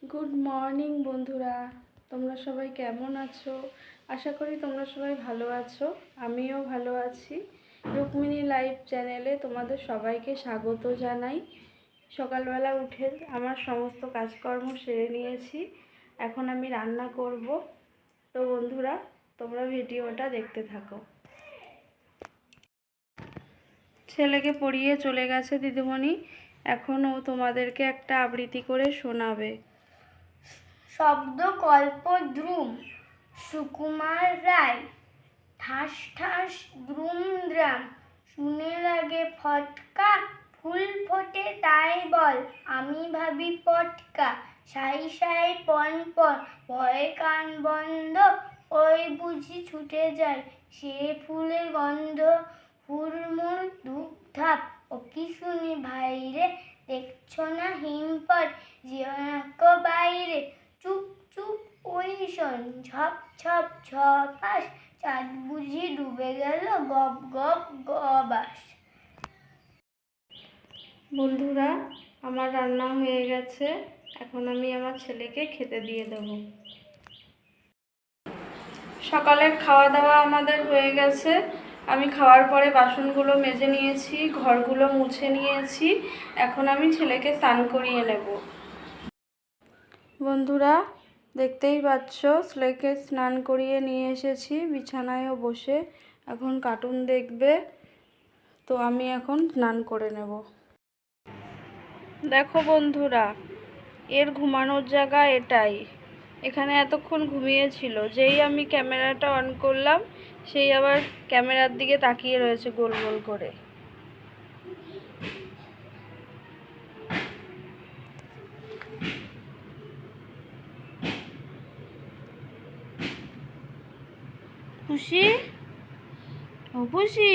Good morning বন্ধুরা, তোমরা সবাই কেমন আছো? আশা করি তোমরা সবাই ভালো আছো। আমিও ভালো আছি। রুক্মিণী লাইভ চ্যানেলে তোমাদের সবাইকে স্বাগত জানাই। সকালবেলা উঠে আমার সমস্ত কাজকর্ম সেরে নিয়েছি। এখন আমি রান্না করব। তো বন্ধুরা, তোমরা ভিডিওটা দেখতে থাকো। ছেলেকে পড়িয়ে চলে গেছে দিদিমণি। এখন ও তোমাদেরকে একটা আবৃত্তি করে শোনাবে। শব্দকল্পদ্রুম সুকুমার রায়। ঠাস ঠাস দ্রুম দ্রাম, শুনে লাগে ফটকা। ফুল ফোটে তাই বল, আমি ভাবি পটকা। সাই সাই পন পন, ভয়ে কান বন্ধ। ওই বুঝি ছুটে যায় সে ফুলের গন্ধ। হুড়মুড় ধূপ ধাপ, ও কি শুনি ভাইরে। দেখছো না হিমপট, যেও না কো বাইরে। চুপ চুপ ওই শোন, ঝপ ঝপ ঝপাস। চাঁদ বুঝি ডুবে গেল, গপ গপ গবাস। বন্ধুরা, আমার রান্না হয়ে গেছে। এখন আমি আমার ছেলেকে খেতে দিয়ে দেব। সকালের খাওয়া দাওয়া আমাদের হয়ে গেছে। আমি খাওয়ার পরে বাসনগুলো মেজে নিয়েছি, ঘরগুলো মুছে নিয়েছি। এখন আমি ছেলেকে স্নান করিয়ে নেব। বন্ধুরা, দেখতেই পাচ্ছ, ছেলেকে স্নান করিয়ে নিয়ে এসেছি। বিছানায়ও বসে এখন কার্টুন দেখবে। তো আমি এখন স্নান করে নেব। দেখো বন্ধুরা, এর ঘুমানোর জায়গা এটাই। এখানে এতক্ষণ ঘুমিয়েছিল। যেই আমি ক্যামেরাটা অন করলাম, সেই আবার ক্যামেরার দিকে তাকিয়ে রয়েছে গোল গোল করে। খুশি? ও খুশি?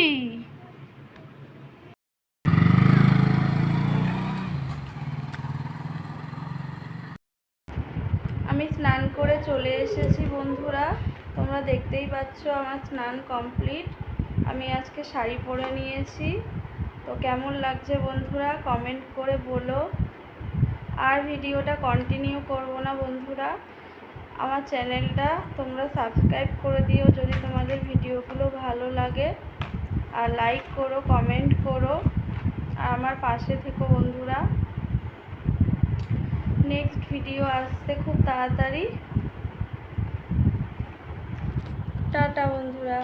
আমি স্নান করে চলে এসেছি বন্ধুরা। তোমরা দেখতেই পাচ্ছ আমার স্নান কমপ্লিট। আমি আজকে শাড়ি পরে নিয়েছি। তো কেমন লাগছে বন্ধুরা, কমেন্ট করে বলো। আর ভিডিওটা কন্টিনিউ করব না বন্ধুরা। আমার চ্যানেলটা তোমরা সাবস্ক্রাইব করে দিও যদি তোমাদের ভিডিওগুলো ভালো লাগে। আর লাইক করো, কমেন্ট করো, আর আমার পাশে থেকো বন্ধুরা। নেক্সট ভিডিও আসছে খুব তাড়াতাড়ি। টাটা বন্ধুরা।